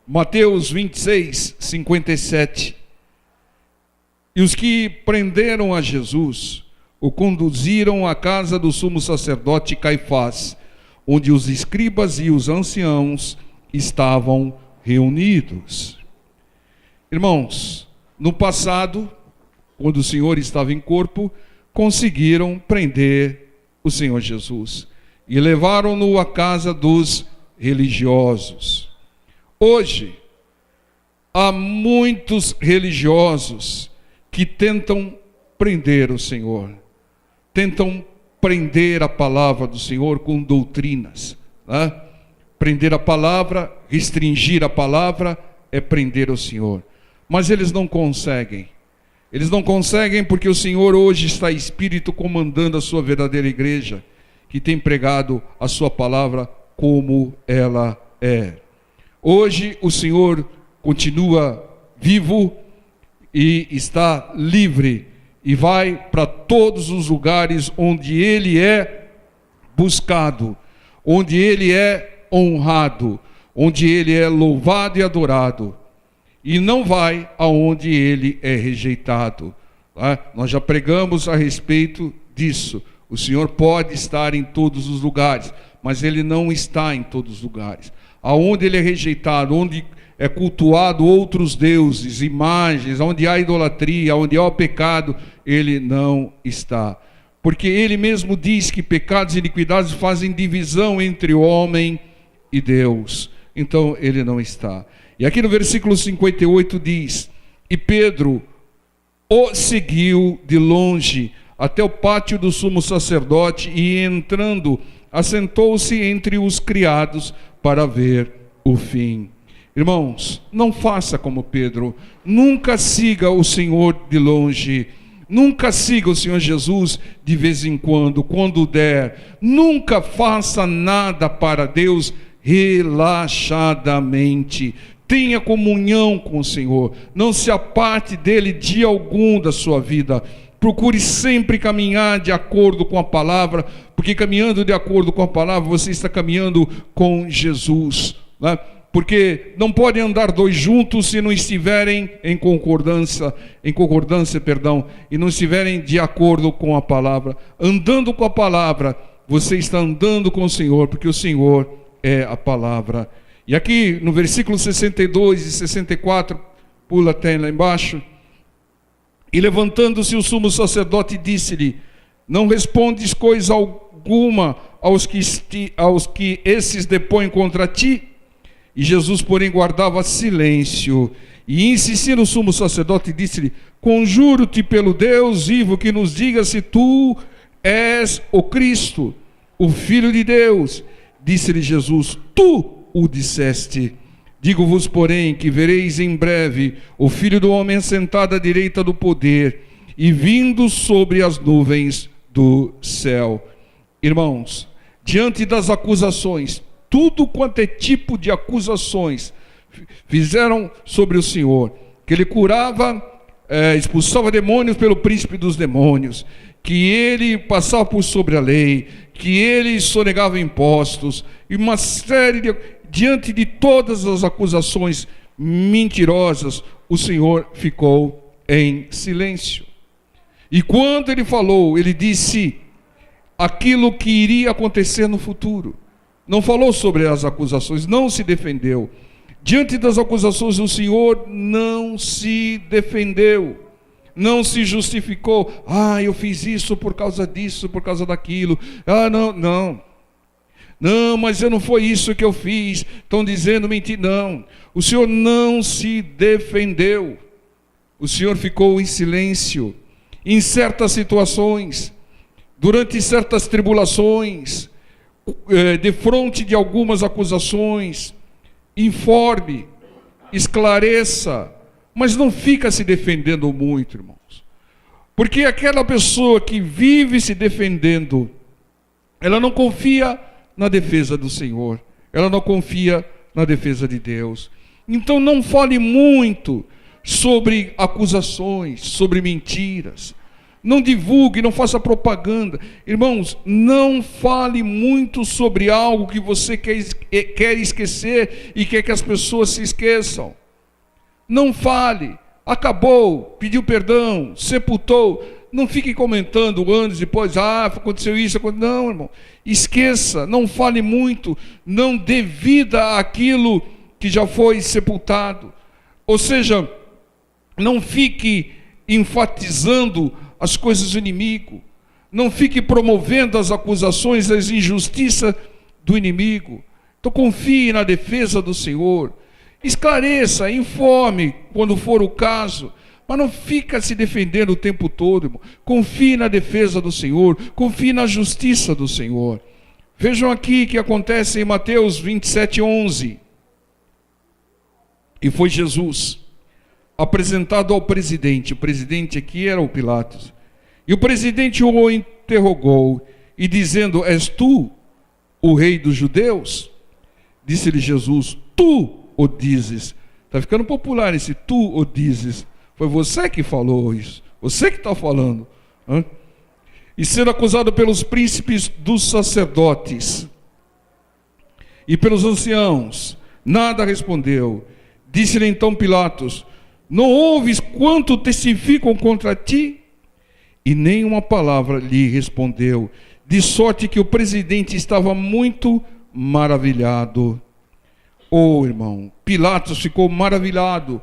Mateus 26, 57. E os que prenderam a Jesus o conduziram à casa do sumo sacerdote Caifás, onde os escribas e os anciãos estavam reunidos. Irmãos, no passado, quando o Senhor estava em corpo, conseguiram prender o Senhor Jesus e levaram-no à casa dos religiosos. Hoje, há muitos religiosos que tentam prender o Senhor, tentam prender a palavra do Senhor com doutrinas, né? Prender a palavra, restringir a palavra é prender o Senhor, mas eles não conseguem. Eles não conseguem porque o Senhor hoje está Espírito comandando a sua verdadeira igreja, que tem pregado a sua palavra como ela é. Hoje o Senhor continua vivo e está livre e vai para todos os lugares onde Ele é buscado, onde Ele é honrado, onde Ele é louvado e adorado, e não vai aonde Ele é rejeitado. Nós já pregamos a respeito disso. O Senhor pode estar em todos os lugares, mas Ele não está em todos os lugares. Aonde Ele é rejeitado, onde é cultuado outros deuses, imagens, onde há idolatria, onde há o pecado, Ele não está. Porque Ele mesmo diz que pecados e iniquidades fazem divisão entre o homem e Deus. Então Ele não está. E aqui no versículo 58 diz: e Pedro o seguiu de longe até o pátio do sumo sacerdote, e entrando, assentou-se entre os criados para ver o fim. Irmãos, não faça como Pedro. Nunca siga o Senhor de longe. Nunca siga o Senhor Jesus de vez em quando der. Nunca faça nada para Deus relaxadamente. Tenha comunhão com o Senhor. Não se aparte dele dia algum da sua vida. Procure sempre caminhar de acordo com a palavra, porque caminhando de acordo com a palavra, você está caminhando com Jesus, né? Porque não podem andar dois juntos se não estiverem em concordância, e não estiverem de acordo com a palavra. Andando com a palavra, você está andando com o Senhor, porque o Senhor é a palavra. E aqui no versículo 62 e 64, pula até lá embaixo. E levantando-se o sumo sacerdote disse-lhe: não respondes coisa alguma aos que esses depõem contra ti? E Jesus, porém, guardava silêncio. E insistindo o sumo sacerdote disse-lhe: conjuro-te pelo Deus vivo que nos diga se tu és o Cristo, o Filho de Deus. Disse-lhe Jesus: tu o disseste. Digo-vos, porém, que vereis em breve o Filho do Homem sentado à direita do poder e vindo sobre as nuvens do céu. Irmãos, diante das acusações, tudo quanto é tipo de acusações fizeram sobre o Senhor, que Ele curava, expulsava demônios pelo príncipe dos demônios, que Ele passava por sobre a lei, que Ele sonegava impostos, e uma série de... Diante de todas as acusações mentirosas, o Senhor ficou em silêncio. E quando Ele falou, Ele disse aquilo que iria acontecer no futuro. Não falou sobre as acusações, não se defendeu. Diante das acusações, o Senhor não se defendeu, não se justificou. Eu fiz isso por causa disso, por causa daquilo. Não, mas não foi isso que eu fiz. Estão dizendo mentira. Não, o Senhor não se defendeu. O Senhor ficou em silêncio. Em certas situações, durante certas tribulações, defronte de algumas acusações, informe, esclareça, mas não fica se defendendo muito, irmãos. Porque aquela pessoa que vive se defendendo, ela não confia na defesa do Senhor, ela não confia na defesa de Deus. Então não fale muito sobre acusações, sobre mentiras. Não divulgue, não faça propaganda. Irmãos, não fale muito sobre algo que você quer esquecer e quer que as pessoas se esqueçam. Não fale. Acabou, pediu perdão, sepultou. Não fique comentando anos depois, aconteceu isso, aconteceu. Não, irmão. Esqueça, não fale muito, não dê vida àquilo que já foi sepultado. Ou seja, não fique enfatizando as coisas do inimigo. Não fique promovendo as acusações, as injustiças do inimigo. Então confie na defesa do Senhor. Esclareça, informe quando for o caso. Mas não fica se defendendo o tempo todo, irmão. Confie na defesa do Senhor. Confie na justiça do Senhor. Vejam aqui o que acontece em Mateus 27:11. E foi Jesus apresentado ao presidente. O presidente aqui era o Pilatos. E o presidente o interrogou, e dizendo: és tu o rei dos judeus? Disse-lhe Jesus: tu o dizes. Está ficando popular esse tu o dizes. Foi você que falou isso. Você que está falando. E sendo acusado pelos príncipes dos sacerdotes e pelos anciãos, nada respondeu. Disse-lhe então Pilatos: não ouves quanto testificam contra ti? E nem uma palavra lhe respondeu, de sorte que o presidente estava muito maravilhado. Irmão, Pilatos ficou maravilhado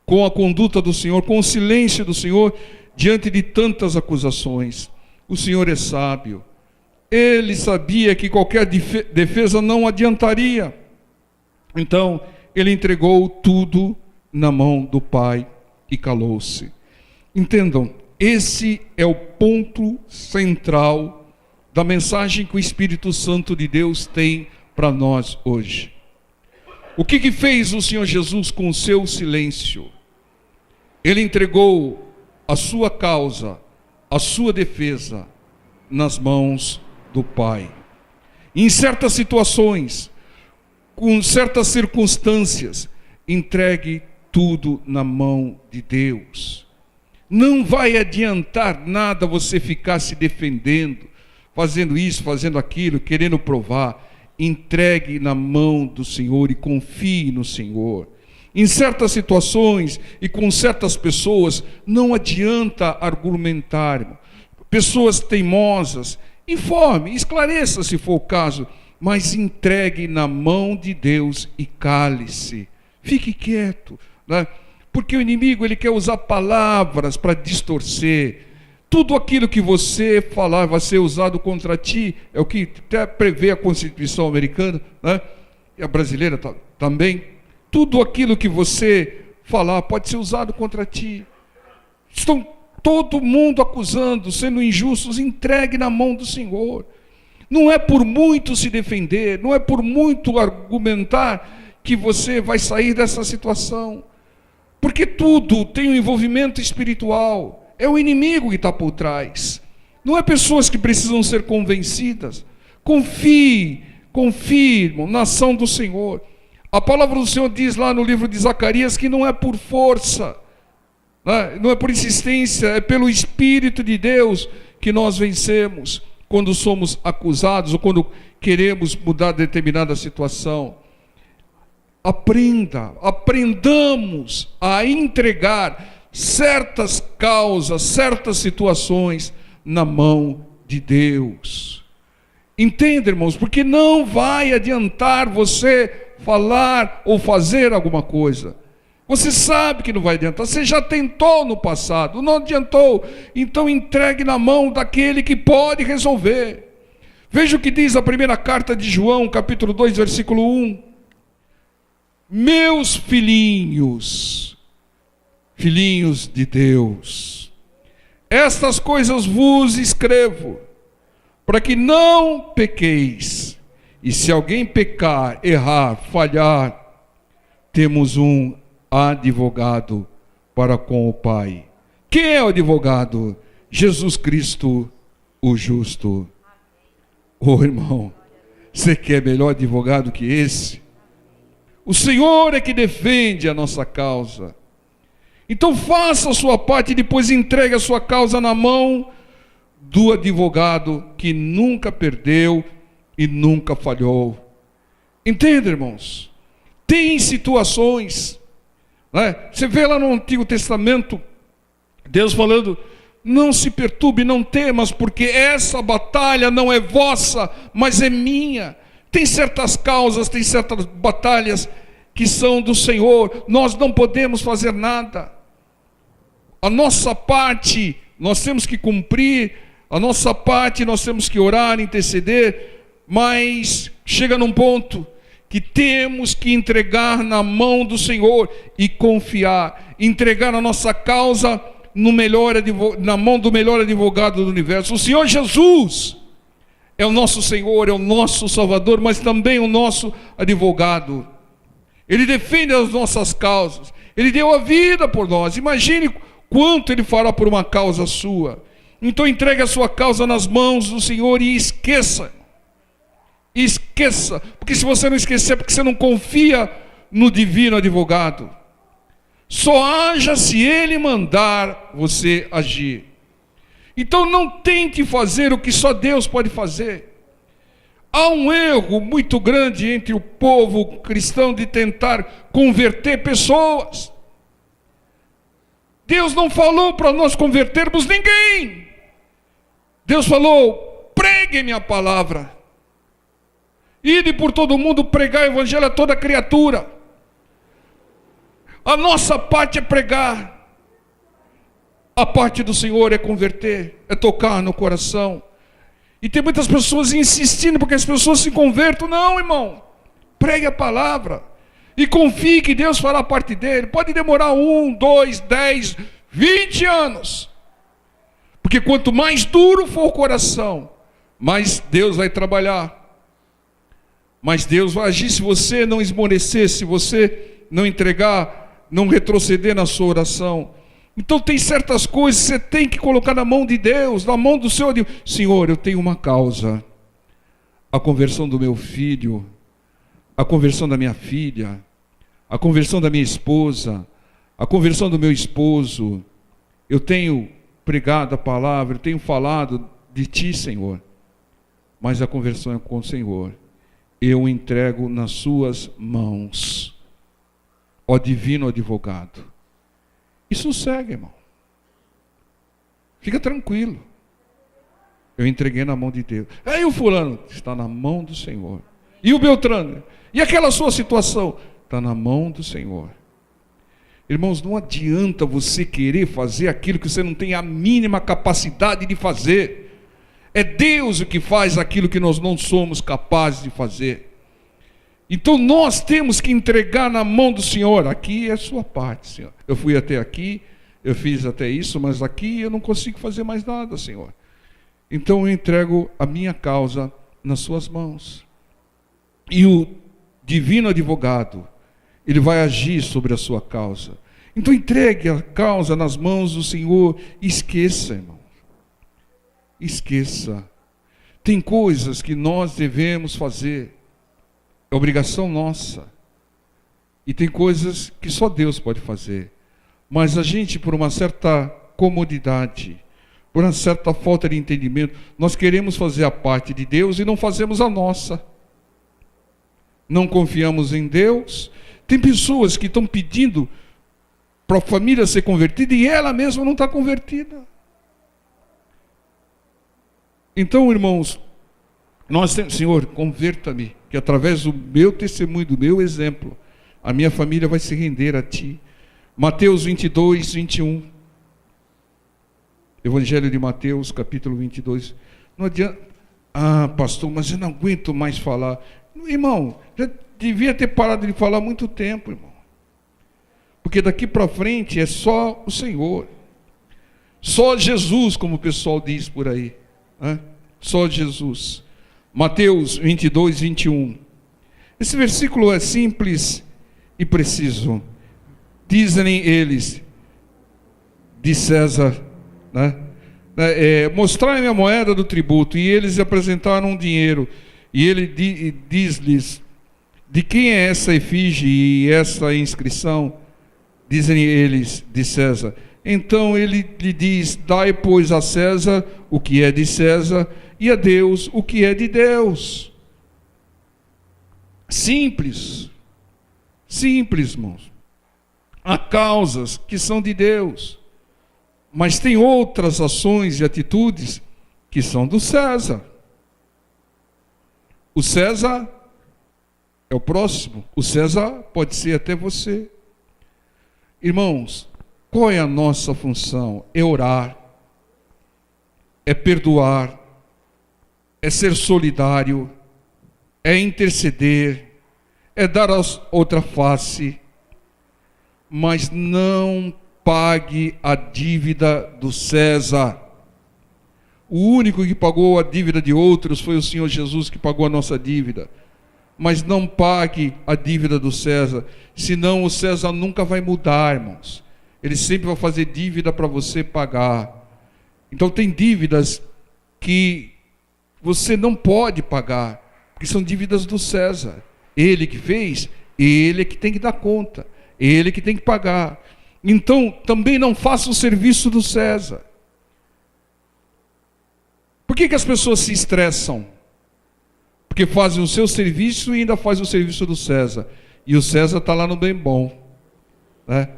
com a conduta do Senhor, com o silêncio do Senhor diante de tantas acusações. O Senhor é sábio. Ele sabia que qualquer defesa não adiantaria. Então, ele entregou tudo na mão do Pai e calou-se. Entendam, esse é o ponto central da mensagem que o Espírito Santo de Deus tem para nós hoje. O que fez o Senhor Jesus com o seu silêncio? Ele entregou a sua causa, a sua defesa, nas mãos do Pai. Em certas situações, com certas circunstâncias, entregue tudo na mão de Deus. Não vai adiantar nada você ficar se defendendo, fazendo isso, fazendo aquilo, querendo provar. Entregue na mão do Senhor e confie no Senhor. Em certas situações e com certas pessoas, não adianta argumentar. Pessoas teimosas, informe, esclareça se for o caso, mas entregue na mão de Deus e cale-se. Fique quieto, né? Porque o inimigo ele quer usar palavras para distorcer. Tudo aquilo que você falar vai ser usado contra ti. É o que até prevê a Constituição americana, né? E a brasileira também. Tudo aquilo que você falar pode ser usado contra ti. Estão todo mundo acusando, sendo injustos. Entregue na mão do Senhor. Não é por muito se defender, não é por muito argumentar que você vai sair dessa situação. Porque tudo tem um envolvimento espiritual. É o inimigo que está por trás. Não é pessoas que precisam ser convencidas. Confie, irmão, na ação do Senhor. A palavra do Senhor diz lá no livro de Zacarias que não é por força, não é por insistência, é pelo Espírito de Deus que nós vencemos quando somos acusados ou quando queremos mudar determinada situação. Aprendamos a entregar certas causas, certas situações na mão de Deus. Entenda, irmãos, porque não vai adiantar você falar ou fazer alguma coisa. Você sabe que não vai adiantar, você já tentou no passado, não adiantou, então entregue na mão daquele que pode resolver. Veja o que diz a primeira carta de João, capítulo 2, versículo 1. Meus filhinhos de Deus, estas coisas vos escrevo, para que não pequeis. E se alguém pecar, errar, falhar, temos um advogado para com o Pai. Quem é o advogado? Jesus Cristo, o justo. Irmão, você quer melhor advogado que esse? O Senhor é que defende a nossa causa. Então faça a sua parte e depois entregue a sua causa na mão do advogado que nunca perdeu e nunca falhou. Entende, irmãos? Tem situações, né? Você vê lá no Antigo Testamento, Deus falando: não se perturbe, não temas, porque essa batalha não é vossa, mas é minha. Tem certas causas, tem certas batalhas que são do Senhor. Nós não podemos fazer nada. A nossa parte nós temos que cumprir, a nossa parte nós temos que orar, interceder, mas chega num ponto que temos que entregar na mão do Senhor e confiar, entregar a nossa causa na mão do melhor advogado do universo. O Senhor Jesus é o nosso Senhor, é o nosso Salvador, mas também o nosso advogado. Ele defende as nossas causas, Ele deu a vida por nós. Imagine quanto Ele fará por uma causa sua. Então entregue a sua causa nas mãos do Senhor e esqueça. Esqueça, porque se você não esquecer, é porque você não confia no divino advogado. Só haja se Ele mandar você agir. Então não tente fazer o que só Deus pode fazer. Há um erro muito grande entre o povo cristão de tentar converter pessoas. Deus não falou para nós convertermos ninguém. Deus falou: pregue minha palavra. Ide por todo mundo pregar o evangelho a toda criatura. A nossa parte é pregar. A parte do Senhor é converter, é tocar no coração. E tem muitas pessoas insistindo porque as pessoas se convertam. Não, irmão. Pregue a palavra. E confie que Deus fará a parte dele. Pode demorar 1, 2, 10, 20 anos. Porque quanto mais duro for o coração, mais Deus vai trabalhar. Mas Deus vai agir se você não esmorecer, se você não entregar, não retroceder na sua oração. Então tem certas coisas que você tem que colocar na mão de Deus, na mão do Senhor. Senhor, eu tenho uma causa. A conversão do meu filho, a conversão da minha filha, a conversão da minha esposa, a conversão do meu esposo. Eu tenho pregado a palavra, eu tenho falado de Ti, Senhor. Mas a conversão é com o Senhor. Eu entrego nas suas mãos, ó divino advogado. E sossegue, irmão. Fica tranquilo. Eu entreguei na mão de Deus. Aí o fulano está na mão do Senhor. E o Beltrano? E aquela sua situação? Está na mão do Senhor. Irmãos, não adianta você querer fazer aquilo que você não tem a mínima capacidade de fazer. É Deus o que faz aquilo que nós não somos capazes de fazer. Então nós temos que entregar na mão do Senhor. Aqui é a sua parte, Senhor. Eu fui até aqui, eu fiz até isso, mas aqui eu não consigo fazer mais nada, Senhor. Então eu entrego a minha causa nas suas mãos. E o divino advogado, ele vai agir sobre a sua causa. Então entregue a causa nas mãos do Senhor. Esqueça, irmão. Esqueça. Tem coisas que nós devemos fazer. É obrigação nossa. E tem coisas que só Deus pode fazer. Mas a gente, por uma certa comodidade, por uma certa falta de entendimento, nós queremos fazer a parte de Deus e não fazemos a nossa. Não confiamos em Deus. Tem pessoas que estão pedindo para a família ser convertida e ela mesma não está convertida. Então, irmãos, nós temos, Senhor, converta-me, que através do meu testemunho, do meu exemplo, a minha família vai se render a Ti. Mateus 22, 21. Evangelho de Mateus, capítulo 22. Não adianta, pastor, mas eu não aguento mais falar. Irmão, já devia ter parado de falar há muito tempo, irmão. Porque daqui para frente é só o Senhor. Só Jesus, como o pessoal diz por aí. Só Jesus. Mateus 22, 21. Esse versículo é simples e preciso. Dizem eles, de César, mostrai-me a moeda do tributo. E eles apresentaram um dinheiro. E ele diz-lhes, de quem é essa efígie e essa inscrição? Dizem eles de César. Então ele lhe diz: dai, pois, a César o que é de César, e a Deus o que é de Deus. Simples. Simples, irmãos. Há causas que são de Deus, mas tem outras ações e atitudes que são do César. O César é o próximo. O César pode ser até você. Irmãos, qual é a nossa função? É orar, é perdoar, é ser solidário, é interceder, é dar a outra face, mas não pague a dívida do César. O único que pagou a dívida de outros foi o Senhor Jesus, que pagou a nossa dívida. Mas não pague a dívida do César, senão o César nunca vai mudar, irmãos. Ele sempre vai fazer dívida para você pagar. Então tem dívidas que você não pode pagar, porque são dívidas do César. Ele que fez, ele é que tem que dar conta, ele que tem que pagar. Então também não faça o serviço do César. Por que as pessoas se estressam? Porque fazem o seu serviço e ainda fazem o serviço do César. E o César está lá no bem bom, né?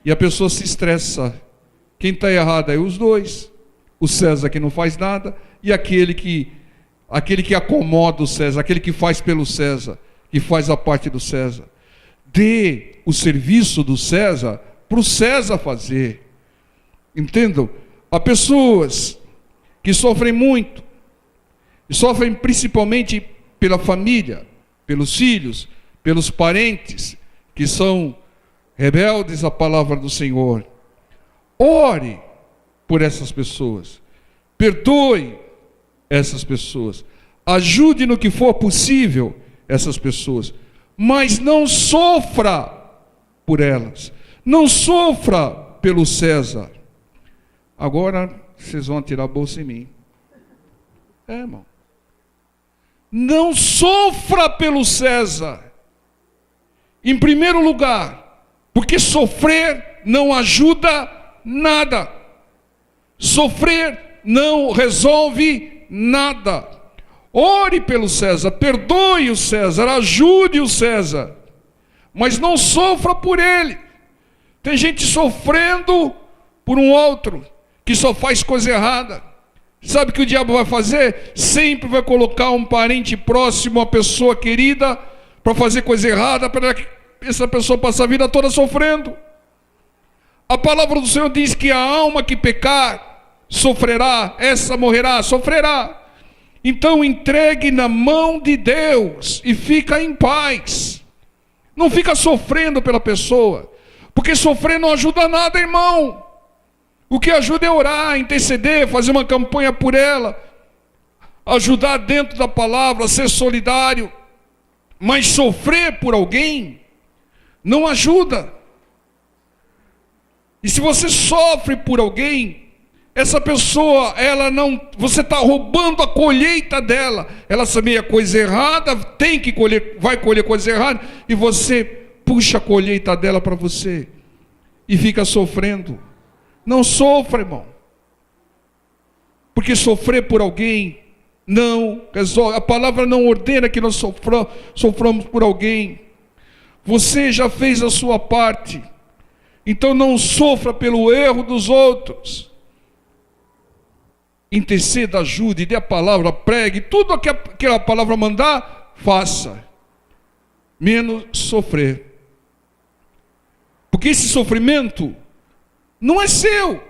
E a pessoa se estressa. Quem está errado é os dois. O César que não faz nada e aquele que acomoda o César, aquele que faz pelo César, que faz a parte do César. Dê o serviço do César para o César fazer. Entendam? Há pessoas que sofrem muito, e sofrem principalmente pela família, pelos filhos, pelos parentes, que são rebeldes à palavra do Senhor. Ore por essas pessoas, perdoe essas pessoas, ajude no que for possível essas pessoas, mas não sofra por elas, não sofra pelo César. Agora vocês vão atirar a bolsa em mim. Irmão. Não sofra pelo César. Em primeiro lugar, porque sofrer não ajuda nada. Sofrer não resolve nada. Ore pelo César, perdoe o César, ajude o César, mas não sofra por ele. Tem gente sofrendo por um outro que só faz coisa errada. Sabe o que o diabo vai fazer? Sempre vai colocar um parente próximo, uma pessoa querida, para fazer coisa errada, para que essa pessoa passe a vida toda sofrendo. A palavra do Senhor diz que a alma que pecar sofrerá, essa morrerá, sofrerá. Então entregue na mão de Deus e fica em paz. Não fica sofrendo pela pessoa, porque sofrer não ajuda nada, irmão. O que ajuda é orar, interceder, fazer uma campanha por ela, ajudar dentro da palavra, ser solidário. Mas sofrer por alguém não ajuda. E se você sofre por alguém, essa pessoa, você está roubando a colheita dela. Ela semeia coisa errada, tem que colher, vai colher coisa errada, e você puxa a colheita dela para você e fica sofrendo. Não sofra, irmão. Porque sofrer por alguém não resolve. A palavra não ordena que nós soframos por alguém. Você já fez a sua parte. Então não sofra pelo erro dos outros. Interceda, ajude, dê a palavra, pregue. Tudo o que a palavra mandar, faça. Menos sofrer. Porque esse sofrimento não é seu,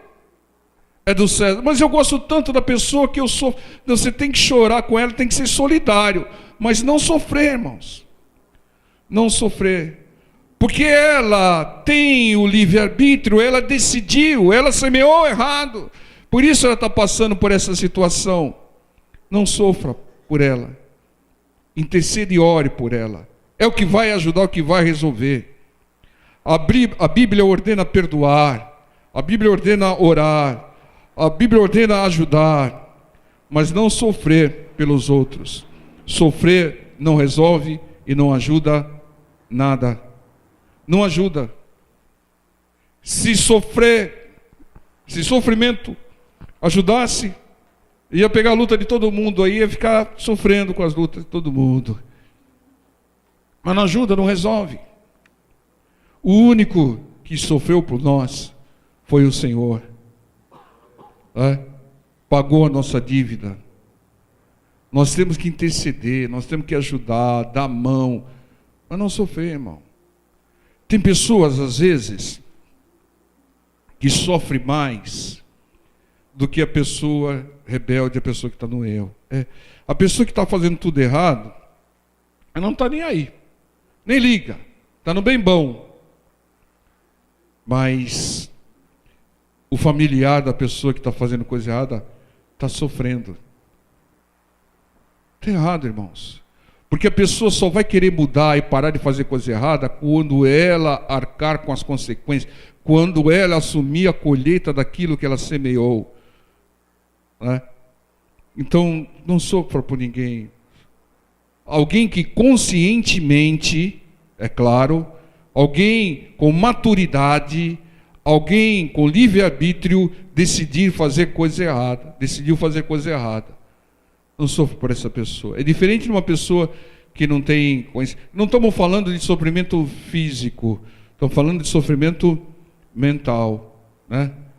é do César. Mas eu gosto tanto da pessoa que eu sofro. Você tem que chorar com ela, tem que ser solidário, mas não sofrer, irmãos. Não sofrer. Porque ela tem o livre-arbítrio, ela decidiu, ela semeou errado. Por isso ela está passando por essa situação. Não sofra por ela. Interceda e ore por ela. É o que vai ajudar, o que vai resolver. A Bíblia ordena perdoar. A Bíblia ordena orar, a Bíblia ordena ajudar, mas não sofrer pelos outros. Sofrer não resolve e não ajuda nada. Não ajuda. Se sofrimento ajudasse, ia pegar a luta de todo mundo, aí ia ficar sofrendo com as lutas de todo mundo. Mas não ajuda, não resolve. O único que sofreu por nós foi o Senhor. Pagou a nossa dívida. Nós temos que interceder, nós temos que ajudar, dar a mão, mas não sofrer, irmão. Tem pessoas, às vezes, que sofrem mais do que a pessoa rebelde, a pessoa que está no erro. A pessoa que está fazendo tudo errado, ela não está nem aí, nem liga, está no bem bom. Mas o familiar da pessoa que está fazendo coisa errada está sofrendo. Está errado, irmãos. Porque a pessoa só vai querer mudar e parar de fazer coisa errada quando ela arcar com as consequências, quando ela assumir a colheita daquilo que ela semeou. Então, não sofra por ninguém. Alguém que conscientemente, é claro, alguém com maturidade, alguém com livre-arbítrio, decidiu fazer coisa errada. Não sofre por essa pessoa. É diferente de uma pessoa que não tem... Não estamos falando de sofrimento físico, estamos falando de sofrimento mental.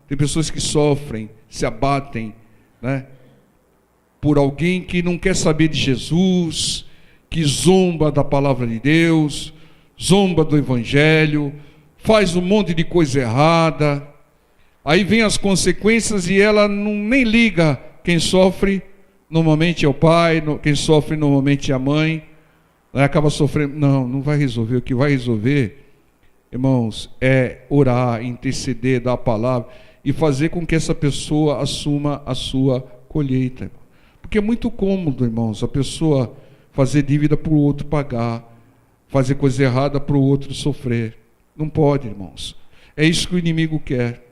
Tem pessoas que sofrem, se abatem, por alguém que não quer saber de Jesus, que zomba da palavra de Deus, zomba do Evangelho, faz um monte de coisa errada, aí vem as consequências e ela nem liga. Quem sofre normalmente é o pai, quem sofre normalmente é a mãe, acaba sofrendo. Não vai resolver. O que vai resolver, irmãos, é orar, interceder, dar a palavra e fazer com que essa pessoa assuma a sua colheita. Porque é muito cômodo, irmãos, a pessoa fazer dívida para o outro pagar, fazer coisa errada para o outro sofrer. Não pode, irmãos. É isso que o inimigo quer.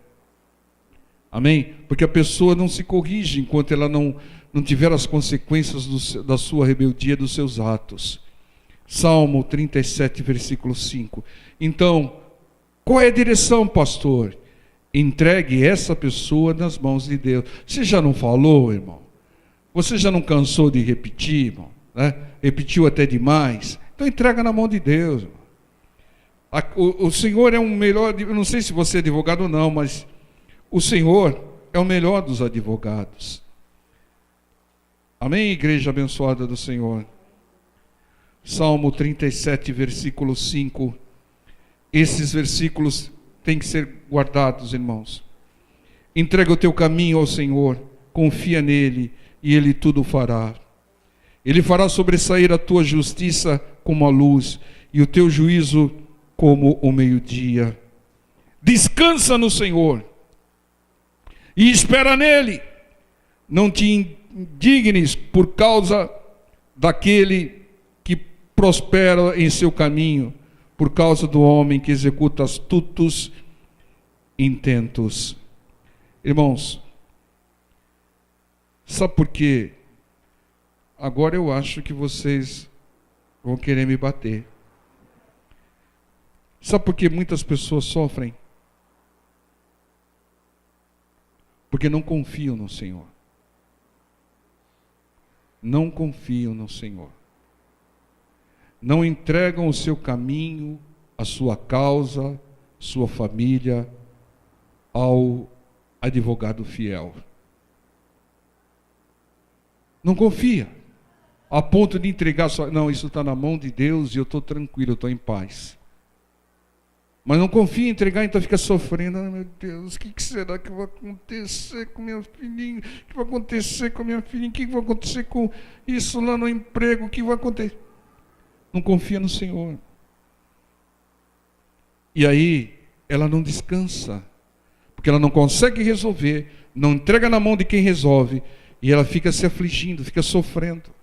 Amém? Porque a pessoa não se corrige enquanto ela não tiver as consequências da sua rebeldia, dos seus atos. Salmo 37, versículo 5. Então, qual é a direção, pastor? Entregue essa pessoa nas mãos de Deus. Você já não falou, irmão? Você já não cansou de repetir, irmão? Repetiu até demais? Então entrega na mão de Deus, irmão. O Senhor é um melhor... Eu não sei se você é advogado ou não, mas o Senhor é o melhor dos advogados. Amém, igreja abençoada do Senhor? Salmo 37, versículo 5. Esses versículos têm que ser guardados, irmãos. Entrega o teu caminho ao Senhor, confia nele e ele tudo fará. Ele fará sobressair a tua justiça como a luz e o teu juízo como o meio-dia. Descansa no Senhor e espera nele. Não te indignes por causa daquele que prospera em seu caminho, por causa do homem que executa astutos intentos. Irmãos, sabe por quê? Agora eu acho que vocês vão querer me bater. Sabe por que muitas pessoas sofrem? Porque não confiam no Senhor. Não confiam no Senhor. Não entregam o seu caminho, a sua causa, sua família ao advogado fiel. Não confia. A ponto de entregar só. Não, isso está na mão de Deus e eu estou tranquilo, eu estou em paz. Mas não confia em entregar, então fica sofrendo. Ai, meu Deus, o que será que vai acontecer com meu filhinho? O que vai acontecer com a minha filhinha? O que vai acontecer com isso lá no emprego? O que vai acontecer? Não confia no Senhor. E aí, ela não descansa. Porque ela não consegue resolver. Não entrega na mão de quem resolve. E ela fica se afligindo, fica sofrendo.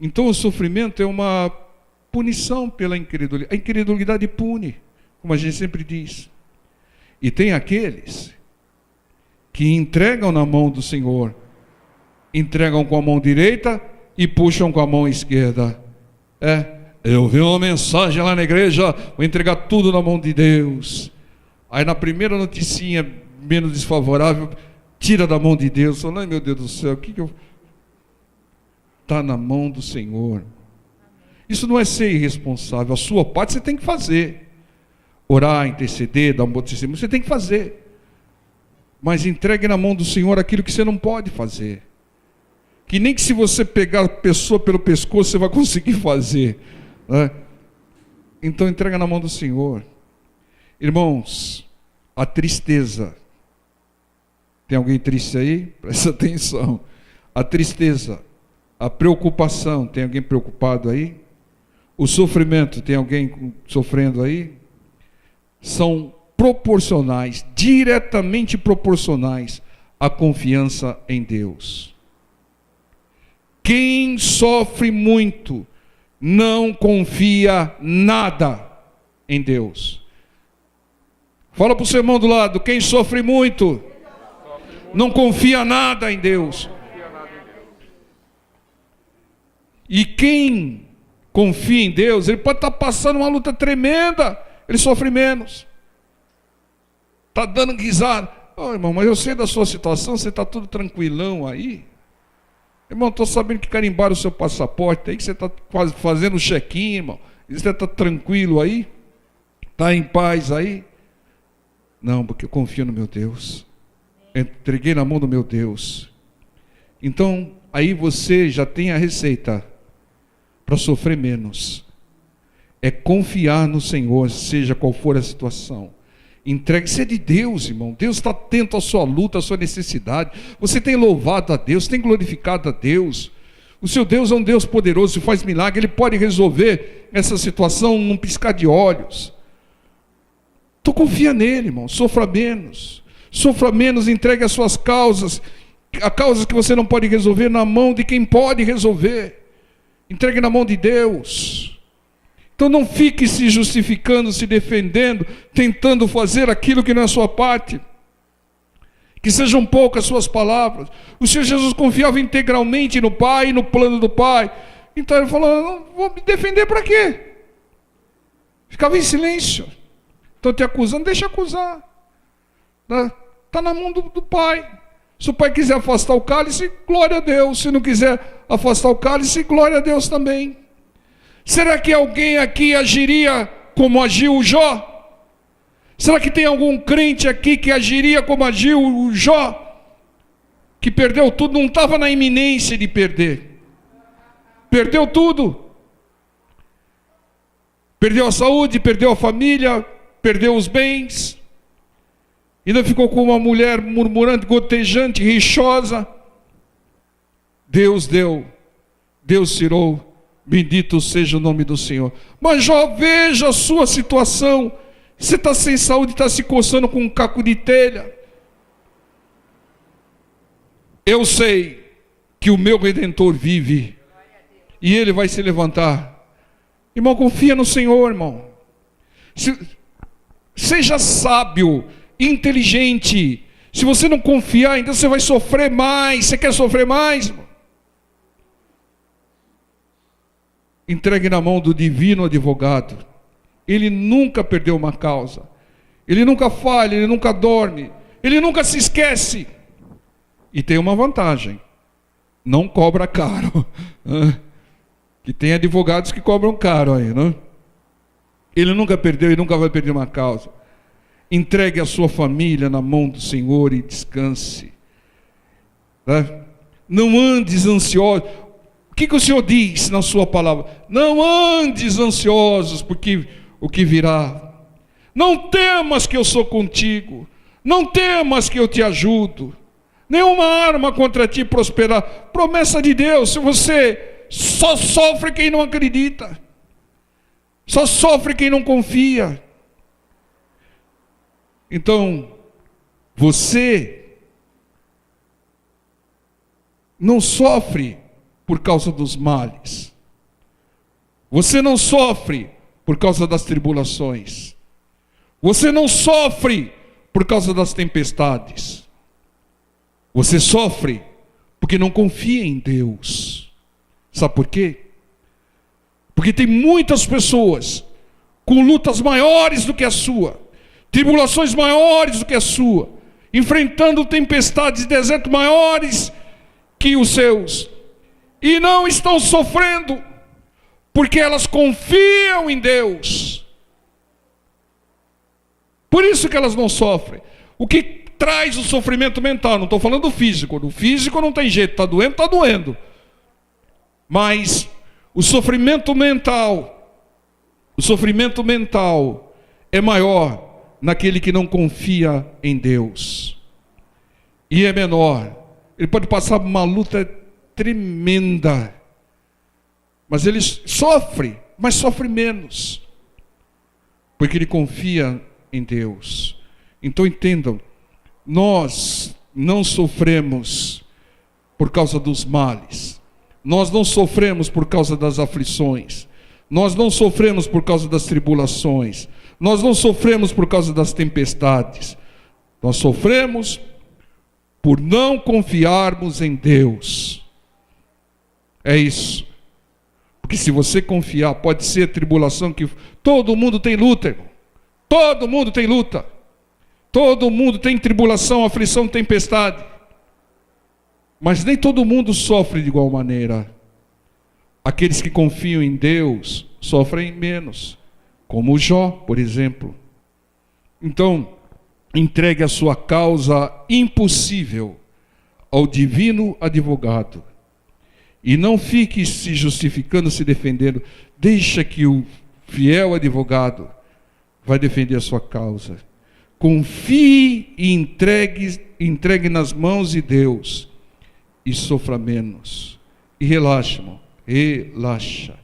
Então o sofrimento é uma punição pela incredulidade. A incredulidade pune, como a gente sempre diz. E tem aqueles que entregam na mão do Senhor, entregam com a mão direita e puxam com a mão esquerda. Eu vi uma mensagem lá na igreja, vou entregar tudo na mão de Deus. Aí na primeira noticinha menos desfavorável, tira da mão de Deus. Fala, ai meu Deus do céu, o que eu... Está na mão do Senhor. Isso não é ser irresponsável. A sua parte você tem que fazer. Orar, interceder, dar um bom testemunho, você tem que fazer. Mas entregue na mão do Senhor aquilo que você não pode fazer. Que nem que se você pegar a pessoa pelo pescoço, você vai conseguir fazer, né? Então entrega na mão do Senhor. Irmãos, a tristeza. Tem alguém triste aí? Presta atenção. A tristeza, a preocupação, tem alguém preocupado aí? O sofrimento, tem alguém sofrendo aí? São proporcionais, diretamente proporcionais à confiança em Deus. Quem sofre muito não confia nada em Deus. Fala para o seu irmão do lado, quem sofre muito não confia nada em Deus. E quem confia em Deus, ele pode estar passando uma luta tremenda, ele sofre menos. Está dando risada. Oh, irmão, mas eu sei da sua situação, você está tudo tranquilão aí. Irmão, estou sabendo que carimbaram o seu passaporte aí, que você está quase fazendo check-in, irmão. E você está tranquilo aí? Está em paz aí? Não, porque eu confio no meu Deus. Entreguei na mão do meu Deus. Então, aí você já tem a receita para sofrer menos. É confiar no Senhor, seja qual for a situação. Entregue, isso é de Deus, irmão. Deus está atento à sua luta, à sua necessidade. Você tem louvado a Deus, tem glorificado a Deus. O seu Deus é um Deus poderoso, faz milagre. Ele pode resolver essa situação num piscar de olhos. Então confia nele, irmão. Sofra menos. Sofra menos, entregue as suas causas. A causas que você não pode resolver, na mão de quem pode resolver. Entregue na mão de Deus. Então não fique se justificando, se defendendo, tentando fazer aquilo que não é a sua parte. Que sejam poucas as suas palavras. O Senhor Jesus confiava integralmente no Pai e no plano do Pai. Então ele falou, não vou me defender para quê? Ficava em silêncio. Estão te acusando, deixa acusar. Está na mão do Pai. Se o Pai quiser afastar o cálice, glória a Deus. Se não quiser afastar o cálice, glória a Deus também. Será que alguém aqui agiria como agiu o Jó? Será que tem algum crente aqui que agiria como agiu o Jó? Que perdeu tudo, não estava na iminência de perder. Perdeu tudo. Perdeu a saúde, perdeu a família, perdeu os bens. Ainda ficou com uma mulher murmurante, gotejante, rixosa. Deus deu, Deus tirou. Bendito seja o nome do Senhor. Mas Jó, veja a sua situação. Você está sem saúde, está se coçando com um caco de telha. Eu sei que o meu Redentor vive. E Ele vai se levantar. Irmão, confia no Senhor, irmão. Seja sábio, inteligente. Se você não confiar, então você vai sofrer mais. Você quer sofrer mais, irmão? Entregue na mão do divino advogado. Ele nunca perdeu uma causa. Ele nunca falha, ele nunca dorme. Ele nunca se esquece. E tem uma vantagem. Não cobra caro. Que tem advogados que cobram caro aí, não? Ele nunca perdeu e nunca vai perder uma causa. Entregue a sua família na mão do Senhor e descanse. Não andes ansioso. O que o Senhor diz na sua palavra? Não andes ansiosos, porque o que virá. Não temas que eu sou contigo. Não temas que eu te ajudo. Nenhuma arma contra ti prosperará. Promessa de Deus. Se você só sofre quem não acredita. Só sofre quem não confia. Então, você não sofre por causa dos males. Você não sofre por causa das tribulações. Você não sofre por causa das tempestades. Você sofre porque não confia em Deus. Sabe por quê? Porque tem muitas pessoas com lutas maiores do que a sua, tribulações maiores do que a sua, enfrentando tempestades e desertos maiores que os seus, e não estão sofrendo, porque elas confiam em Deus. Por isso que elas não sofrem. O que traz o sofrimento mental, não estou falando do físico. Do físico não tem jeito, está doendo, está doendo. Mas o sofrimento mental é maior naquele que não confia em Deus. E é menor. Ele pode passar uma luta tremenda, mas ele sofre, mas sofre menos, porque ele confia em Deus. Então entendam, nós não sofremos por causa dos males, nós não sofremos por causa das aflições, nós não sofremos por causa das tribulações, nós não sofremos por causa das tempestades, nós sofremos por não confiarmos em Deus. É isso. Porque se você confiar, pode ser a tribulação que... Todo mundo tem luta, irmão. Todo mundo tem luta. Todo mundo tem tribulação, aflição, tempestade. Mas nem todo mundo sofre de igual maneira. Aqueles que confiam em Deus sofrem menos. Como Jó, por exemplo. Então, entregue a sua causa impossível ao divino advogado. E não fique se justificando, se defendendo. Deixa que o fiel advogado vai defender a sua causa. Confie e entregue nas mãos de Deus. E sofra menos. E relaxa, irmão. Relaxa.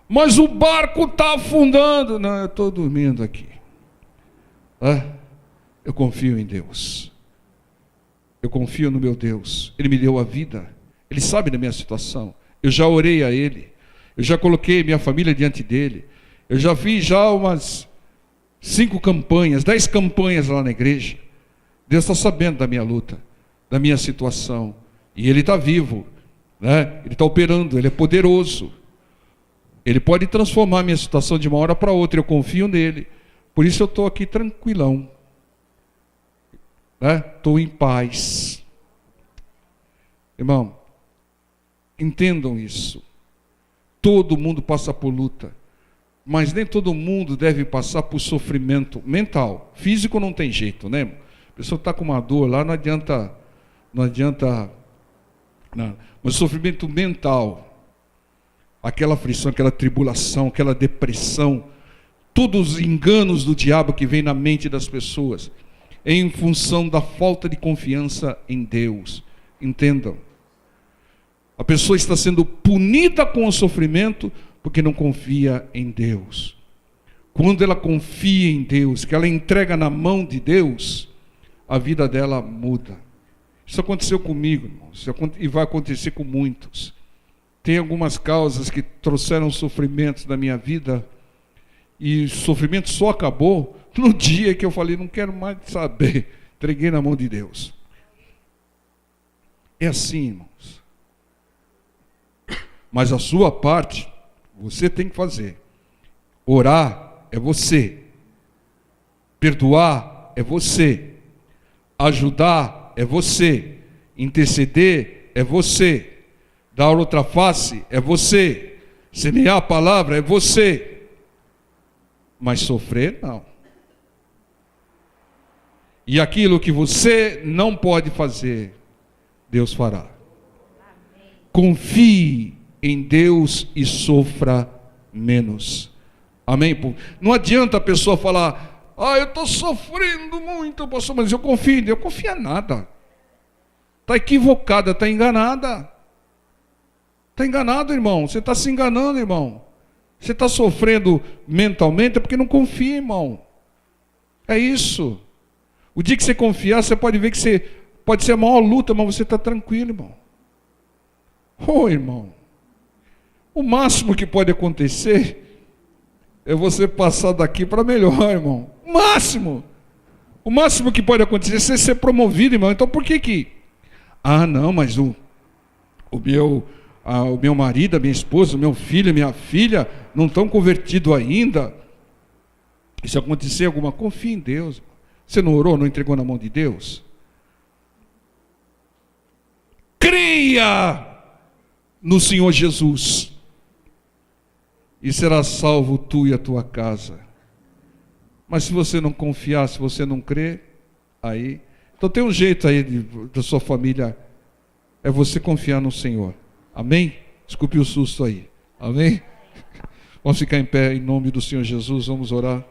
Mas o barco está afundando. Não, eu estou dormindo aqui. Eu confio em Deus. Eu confio no meu Deus. Ele me deu a vida. Ele sabe da minha situação. Eu já orei a Ele. Eu já coloquei minha família diante dEle. Eu já fiz já umas 5 campanhas, 10 campanhas lá na igreja. Deus está sabendo da minha luta, da minha situação. E Ele está vivo, né? Ele está operando, Ele é poderoso. Ele pode transformar a minha situação de uma hora para outra. Eu confio nele. Por isso eu estou aqui tranquilão. Estou em paz. Irmão, entendam isso. Todo mundo passa por luta, mas nem todo mundo deve passar por sofrimento mental. Físico não tem jeito, né, irmão? A pessoa está com uma dor lá, não adianta não. Mas sofrimento mental, aquela aflição, aquela tribulação, aquela depressão, todos os enganos do diabo que vem na mente das pessoas, em função da falta de confiança em Deus. Entendam. A pessoa está sendo punida com o sofrimento porque não confia em Deus. Quando ela confia em Deus, que ela entrega na mão de Deus, a vida dela muda. Isso aconteceu comigo, irmãos, e vai acontecer com muitos. Tem algumas causas que trouxeram sofrimentos na minha vida, e o sofrimento só acabou no dia que eu falei, não quero mais saber, entreguei na mão de Deus. É assim, irmãos. Mas a sua parte, você tem que fazer. Orar é você. Perdoar é você. Ajudar é você. Interceder é você. Dar outra face é você. Semear a palavra é você. Mas sofrer, não. E aquilo que você não pode fazer, Deus fará. Confie em Deus e sofra menos. Amém? Não adianta a pessoa falar, eu estou sofrendo muito, pastor, mas eu confio em Deus. Eu confio em nada. Está equivocada, está enganada. Está enganado, irmão. Você está se enganando, irmão. Você está sofrendo mentalmente é porque não confia, irmão. É isso. O dia que você confiar, você pode ver que você pode ser a maior luta, mas você está tranquilo, irmão. Irmão. O máximo que pode acontecer é você passar daqui para melhor, irmão. O máximo. O máximo que pode acontecer é você ser promovido, irmão. Então por que? Não, mas o meu marido, a minha esposa, o meu filho, a minha filha não estão convertidos ainda. E se acontecer alguma, confie em Deus. Você não orou, não entregou na mão de Deus? Creia no Senhor Jesus e será salvo tu e a tua casa. Mas se você não confiar, se você não crer, aí... Então tem um jeito aí da sua família, é você confiar no Senhor. Amém? Desculpe o susto aí. Amém? Vamos ficar em pé em nome do Senhor Jesus, vamos orar.